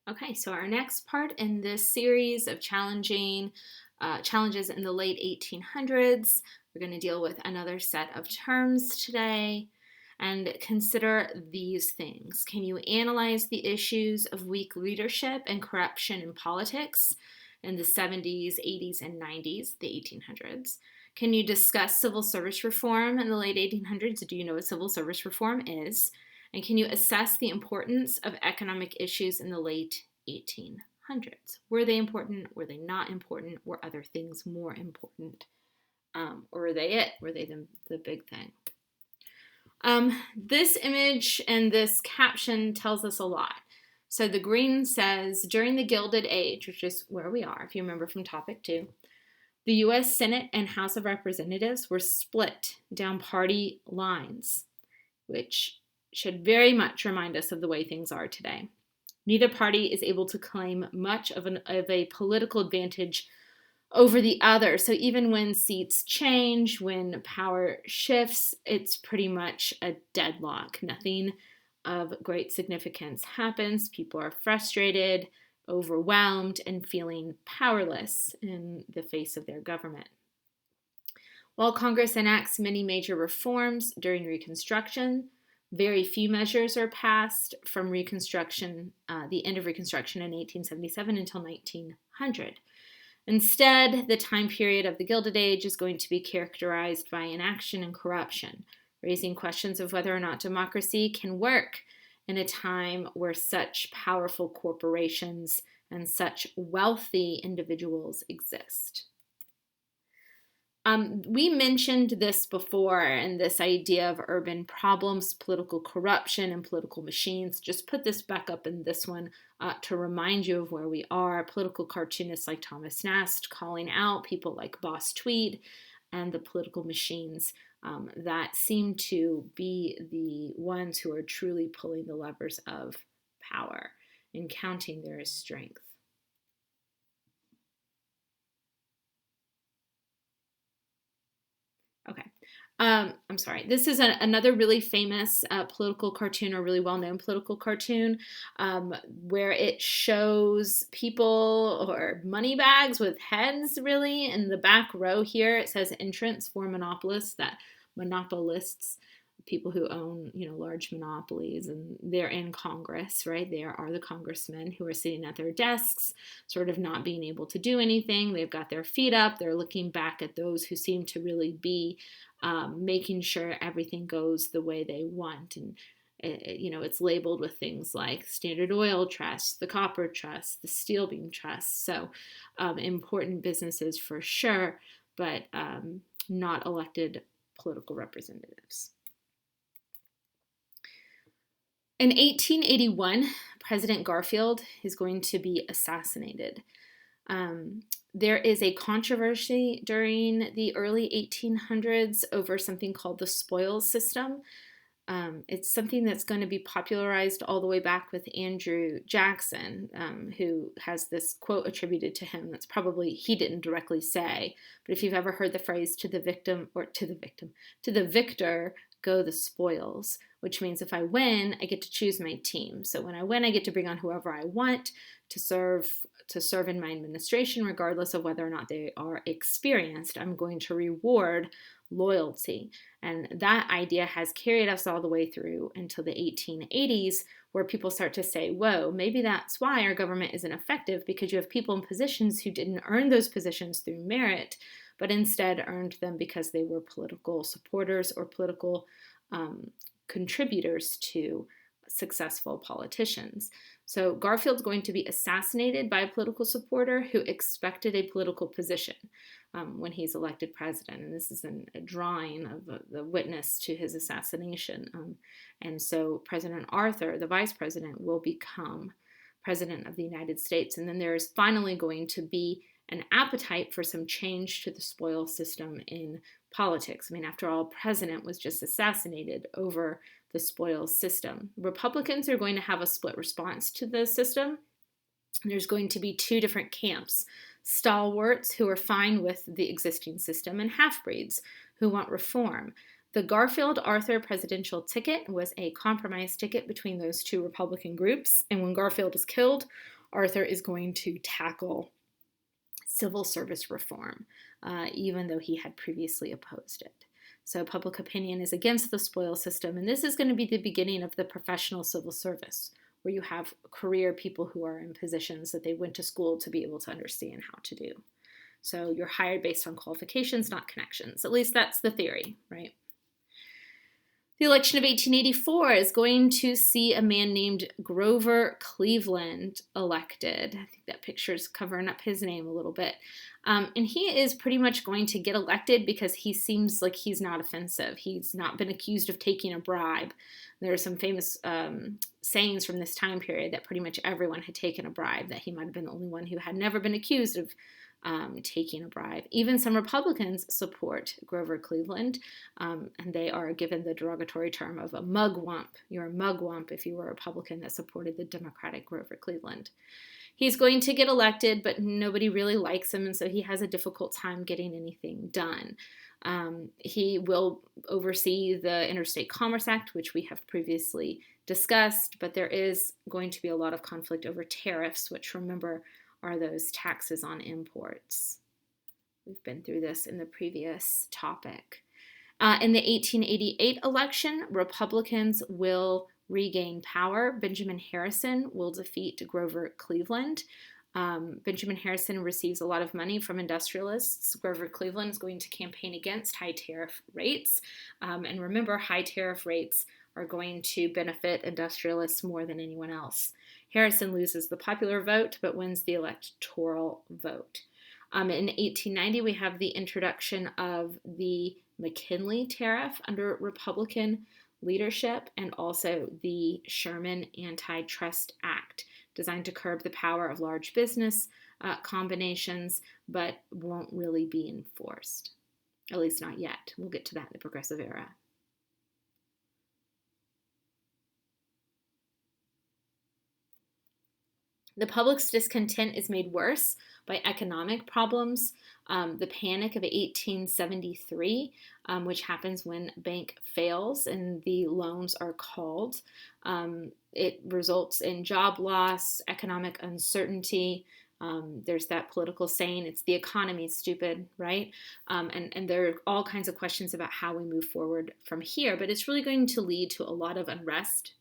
Okay, so our next part in this series of challenges in the late 1800s, we're going to deal with another set of terms today and consider these things. Can you analyze the issues of weak leadership and corruption in politics in the 70s, 80s, and 90s, the 1800s? Can you discuss civil service reform in the late 1800s? Do you know what civil service reform is? And can you assess the importance of economic issues in the late 1800s? Were they important? Were they not important? Were other things more important? Or were they it? Were they the big thing? This image and this caption tells us a lot. So the green says, during the Gilded Age, which is where we are, if you remember from topic 2, the U.S. Senate and House of Representatives were split down party lines, which should very much remind us of the way things are today. Neither party is able to claim much of a political advantage over the other. So even when seats change, when power shifts, it's pretty much a deadlock. Nothing of great significance happens. People are frustrated, overwhelmed, and feeling powerless in the face of their government. While Congress enacts many major reforms during Reconstruction, very few measures are passed from Reconstruction, the end of Reconstruction in 1877 until 1900. Instead, the time period of the Gilded Age is going to be characterized by inaction and corruption, raising questions of whether or not democracy can work in a time where such powerful corporations and such wealthy individuals exist. We mentioned this before, and this idea of urban problems, political corruption, and political machines. Just put this back up in this one to remind you of where we are. Political cartoonists like Thomas Nast calling out people like Boss Tweed and the political machines that seem to be the ones who are truly pulling the levers of power and counting their strength. Okay. I'm sorry. This is another really famous political cartoon, or really well-known political cartoon, where it shows people or money bags with heads, really. In the back row here, it says entrance for monopolists, that monopolists, people who own, large monopolies, and they're in Congress, right? They are the congressmen who are sitting at their desks, sort of not being able to do anything. They've got their feet up. They're looking back at those who seem to really be making sure everything goes the way they want. And it's labeled with things like Standard Oil Trust, the Copper Trust, the Steel Beam Trust. So important businesses for sure, but not elected political representatives. In 1881, President Garfield is going to be assassinated. There is a controversy during the early 1800s over something called the spoils system. It's something that's going to be popularized all the way back with Andrew Jackson, who has this quote attributed to him that's probably he didn't directly say, but if you've ever heard the phrase to the victor go the spoils, which means if I win, I get to choose my team. So when I win, I get to bring on whoever I want to serve in my administration, regardless of whether or not they are experienced. I'm going to reward loyalty. And that idea has carried us all the way through until the 1880s, where people start to say, whoa, maybe that's why our government isn't effective, because you have people in positions who didn't earn those positions through merit, but instead earned them because they were political supporters or political contributors to successful politicians. So Garfield's going to be assassinated by a political supporter who expected a political position when he's elected president. And this is a drawing of the witness to his assassination. And so President Arthur, the vice president, will become president of the United States. And then there is finally going to be an appetite for some change to the spoils system in politics. I mean, after all, president was just assassinated over the spoils system. Republicans are going to have a split response to the system. There's going to be two different camps: stalwarts who are fine with the existing system, and half-breeds who want reform. The Garfield-Arthur presidential ticket was a compromise ticket between those two Republican groups, and when Garfield is killed, Arthur is going to tackle civil service reform, even though he had previously opposed it. So public opinion is against the spoil system, and this is going to be the beginning of the professional civil service, where you have career people who are in positions that they went to school to be able to understand how to do. So you're hired based on qualifications, not connections. At least that's the theory, right? The election of 1884 is going to see a man named Grover Cleveland elected. I think that picture is covering up his name a little bit. And he is pretty much going to get elected because he seems like he's not offensive. He's not been accused of taking a bribe. There are some famous sayings from this time period that pretty much everyone had taken a bribe, that he might have been the only one who had never been accused of taking a bribe. Even some Republicans support Grover Cleveland, and they are given the derogatory term of a mugwump. You're a mugwump if you were a Republican that supported the Democratic Grover Cleveland. He's going to get elected, but nobody really likes him, and so he has a difficult time getting anything done. He will oversee the Interstate Commerce Act, which we have previously discussed, but there is going to be a lot of conflict over tariffs, which, remember, are those taxes on imports. We've been through this in the previous topic. In the 1888 election, Republicans will regain power. Benjamin Harrison will defeat Grover Cleveland. Benjamin Harrison receives a lot of money from industrialists. Grover Cleveland is going to campaign against high tariff rates. And remember, high tariff rates are going to benefit industrialists more than anyone else. Harrison loses the popular vote, but wins the electoral vote. In 1890, we have the introduction of the McKinley Tariff under Republican leadership, and also the Sherman Antitrust Act, designed to curb the power of large business combinations, but won't really be enforced. At least not yet. We'll get to that in the Progressive Era. The public's discontent is made worse by economic problems. The Panic of 1873, which happens when a bank fails and the loans are called. It results in job loss, economic uncertainty. There's that political saying, it's the economy, stupid, right? And there are all kinds of questions about how we move forward from here, but it's really going to lead to a lot of unrest.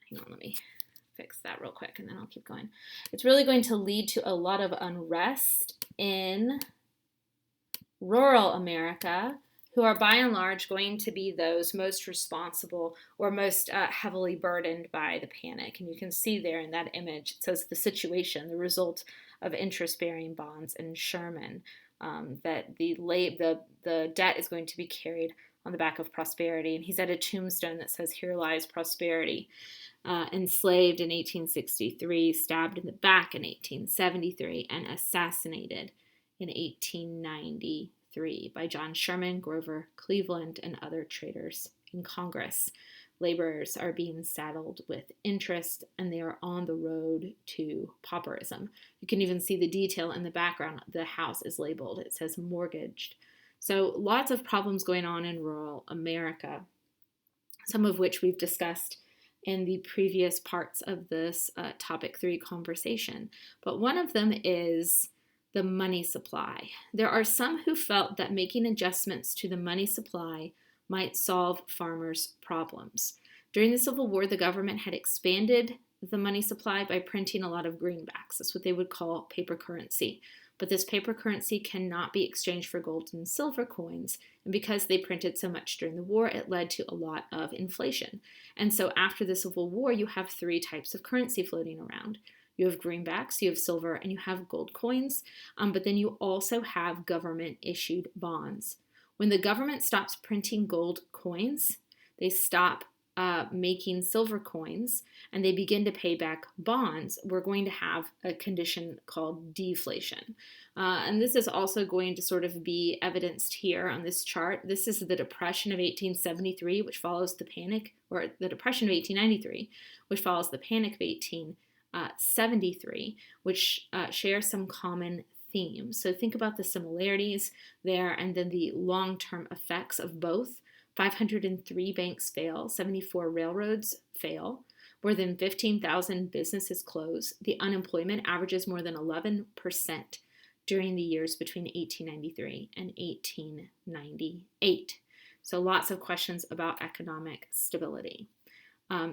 Hang on, let me fix that real quick and then I'll keep going. It's really going to lead to a lot of unrest in rural America, who are by and large going to be those most responsible or most heavily burdened by the panic. And you can see there in that image, it says the situation, the result of interest-bearing bonds in Sherman, that the debt is going to be carried on the back of prosperity. And he's at a tombstone that says, "Here lies prosperity." Enslaved in 1863, stabbed in the back in 1873, and assassinated in 1893 by John Sherman, Grover Cleveland, and other traitors in Congress. Laborers are being saddled with interest, and they are on the road to pauperism. You can even see the detail in the background. The house is labeled. It says mortgaged. So lots of problems going on in rural America, some of which we've discussed in the previous parts of this topic 3 conversation. But one of them is the money supply. There are some who felt that making adjustments to the money supply might solve farmers' problems. During the Civil War, the government had expanded the money supply by printing a lot of greenbacks. That's what they would call paper currency. But this paper currency cannot be exchanged for gold and silver coins. And because they printed so much during the war, it led to a lot of inflation. And so after the Civil War, you have 3 types of currency floating around. You have greenbacks, you have silver, and you have gold coins. But then you also have government-issued bonds. When the government stops printing gold coins, they stop making silver coins, and they begin to pay back bonds, we're going to have a condition called deflation. And this is also going to sort of be evidenced here on this chart. This is the Depression of 1873, which follows the Panic, or the Depression of 1893, which follows the Panic of 1873, which share some common themes. So think about the similarities there, and then the long-term effects of both. 503 banks fail, 74 railroads fail. More than 15,000 businesses close. The unemployment averages more than 11% during the years between 1893 and 1898. So lots of questions about economic stability.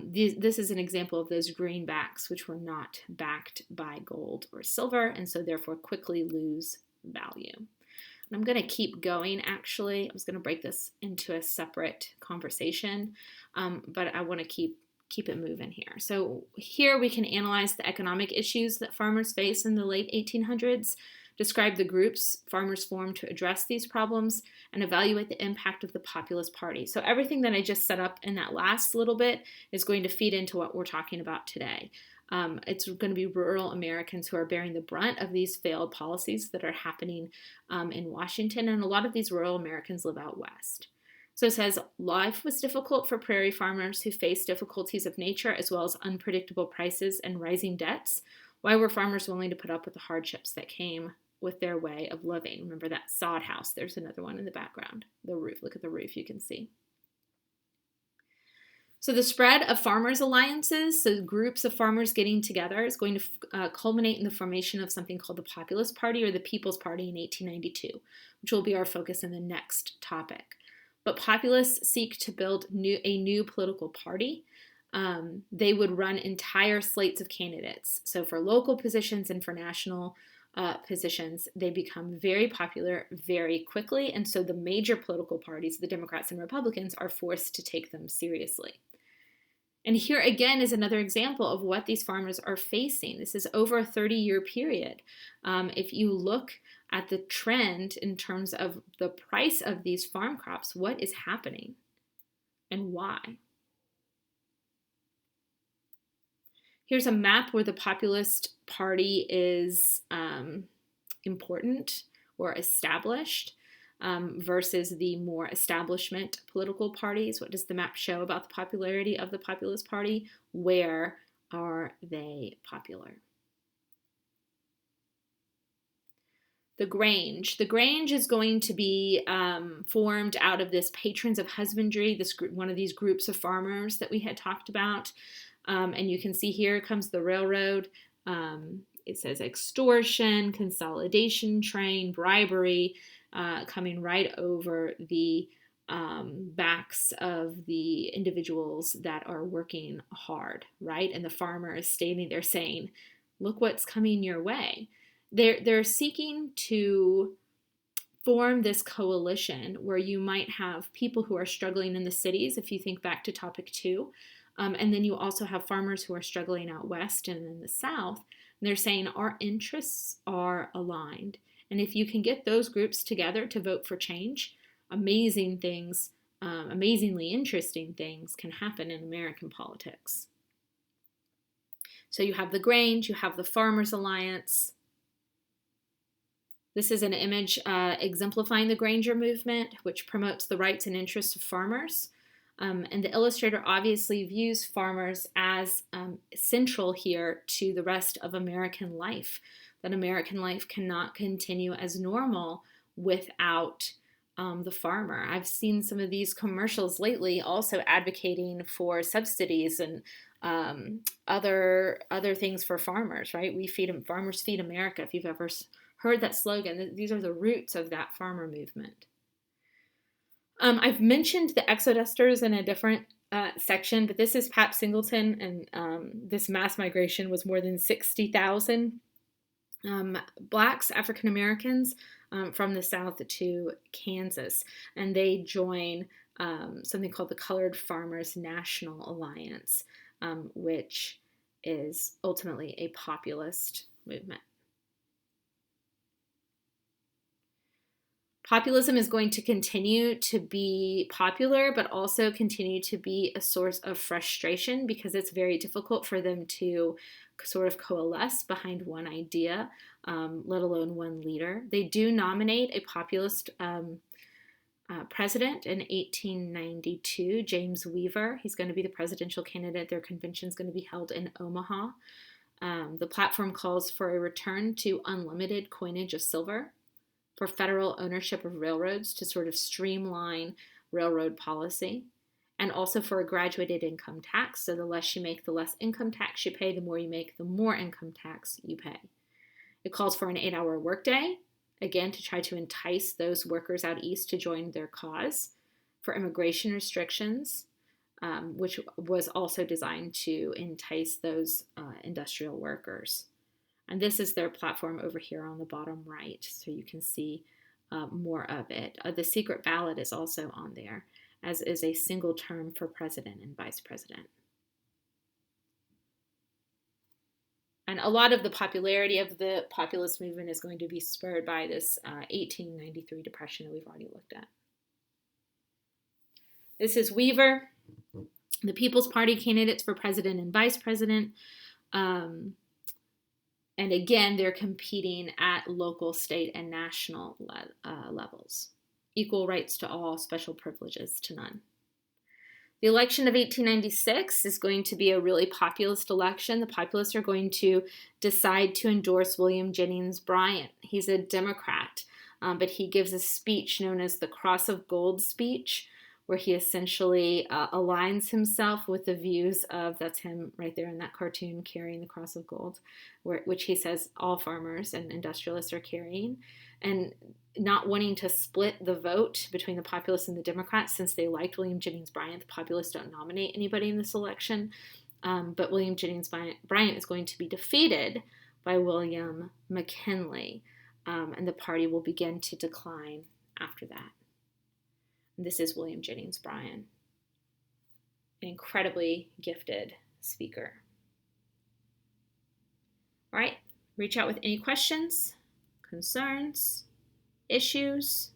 This is an example of those greenbacks which were not backed by gold or silver and so therefore quickly lose value. And I'm going to keep going actually. I was going to break this into a separate conversation, but I want to keep it moving here. So here we can analyze the economic issues that farmers face in the late 1800s, describe the groups farmers formed to address these problems, and evaluate the impact of the Populist Party. So everything that I just set up in that last little bit is going to feed into what we're talking about today. It's going to be rural Americans who are bearing the brunt of these failed policies that are happening in Washington, and a lot of these rural Americans live out west. So it says, life was difficult for prairie farmers who faced difficulties of nature as well as unpredictable prices and rising debts. Why were farmers willing to put up with the hardships that came with their way of living? Remember that sod house. There's another one in the background. The roof. Look at the roof. You can see. So the spread of farmers' alliances, so groups of farmers getting together, is going to culminate in the formation of something called the Populist Party or the People's Party in 1892, which will be our focus in the next topic. But populists seek to build a new political party. They would run entire slates of candidates. So for local positions and for national positions, they become very popular very quickly. And so the major political parties, the Democrats and Republicans, are forced to take them seriously. And here again is another example of what these farmers are facing. This is over a 30-year period. If you look at the trend in terms of the price of these farm crops, what is happening and why? Here's a map where the Populist Party is important or established versus the more establishment political parties. What does the map show about the popularity of the Populist Party? Where are they popular? The Grange. The Grange is going to be formed out of this Patrons of Husbandry, this group, one of these groups of farmers that we had talked about. And you can see here comes the railroad. It says extortion, consolidation train, bribery, coming right over the backs of the individuals that are working hard, right? And the farmer is standing there saying, look what's coming your way. They're seeking to form this coalition where you might have people who are struggling in the cities, if you think back to topic 2, and then you also have farmers who are struggling out west and in the south. And they're saying our interests are aligned. And if you can get those groups together to vote for change, amazing things, amazingly interesting things can happen in American politics. So you have the Grange, you have the Farmers Alliance. This is an image exemplifying the Granger movement, which promotes the rights and interests of farmers. And the illustrator obviously views farmers as central here to the rest of American life, that American life cannot continue as normal without the farmer. I've seen some of these commercials lately also advocating for subsidies and other things for farmers, right? Farmers feed America. If you've ever heard that slogan, these are the roots of that farmer movement. I've mentioned the exodusters in a different section, but this is Pap Singleton, and this mass migration was more than 60,000 Blacks, African Americans, from the South to Kansas, and they join something called the Colored Farmers National Alliance, which is ultimately a populist movement. Populism is going to continue to be popular, but also continue to be a source of frustration because it's very difficult for them to sort of coalesce behind one idea, let alone one leader. They do nominate a populist president in 1892, James Weaver. He's going to be the presidential candidate. Their convention is going to be held in Omaha. The platform calls for a return to unlimited coinage of silver, for federal ownership of railroads to sort of streamline railroad policy, and also for a graduated income tax. So the less you make, the less income tax you pay. The more you make, the more income tax you pay. It calls for an 8-hour workday, again, to try to entice those workers out east to join their cause, for immigration restrictions, which was also designed to entice those industrial workers. And this is their platform over here on the bottom right, so you can see more of it. The secret ballot is also on there, as is a single term for president and vice president. And a lot of the popularity of the populist movement is going to be spurred by this 1893 depression that we've already looked at. This is Weaver, the People's Party candidates for president and vice president. And again, they're competing at local, state, and national levels. Equal rights to all, special privileges to none. The election of 1896 is going to be a really populist election. The populists are going to decide to endorse William Jennings Bryan. He's a Democrat, but he gives a speech known as the Cross of Gold speech, where he essentially aligns himself with the views of, that's him right there in that cartoon carrying the Cross of Gold, which he says all farmers and industrialists are carrying, and not wanting to split the vote between the populists and the Democrats. Since they liked William Jennings Bryan, the populists don't nominate anybody in this election, but William Jennings Bryan is going to be defeated by William McKinley, and the party will begin to decline after that. This is William Jennings Bryan, an incredibly gifted speaker. All right, reach out with any questions, concerns, issues,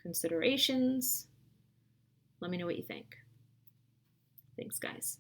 considerations. Let me know what you think. Thanks, guys.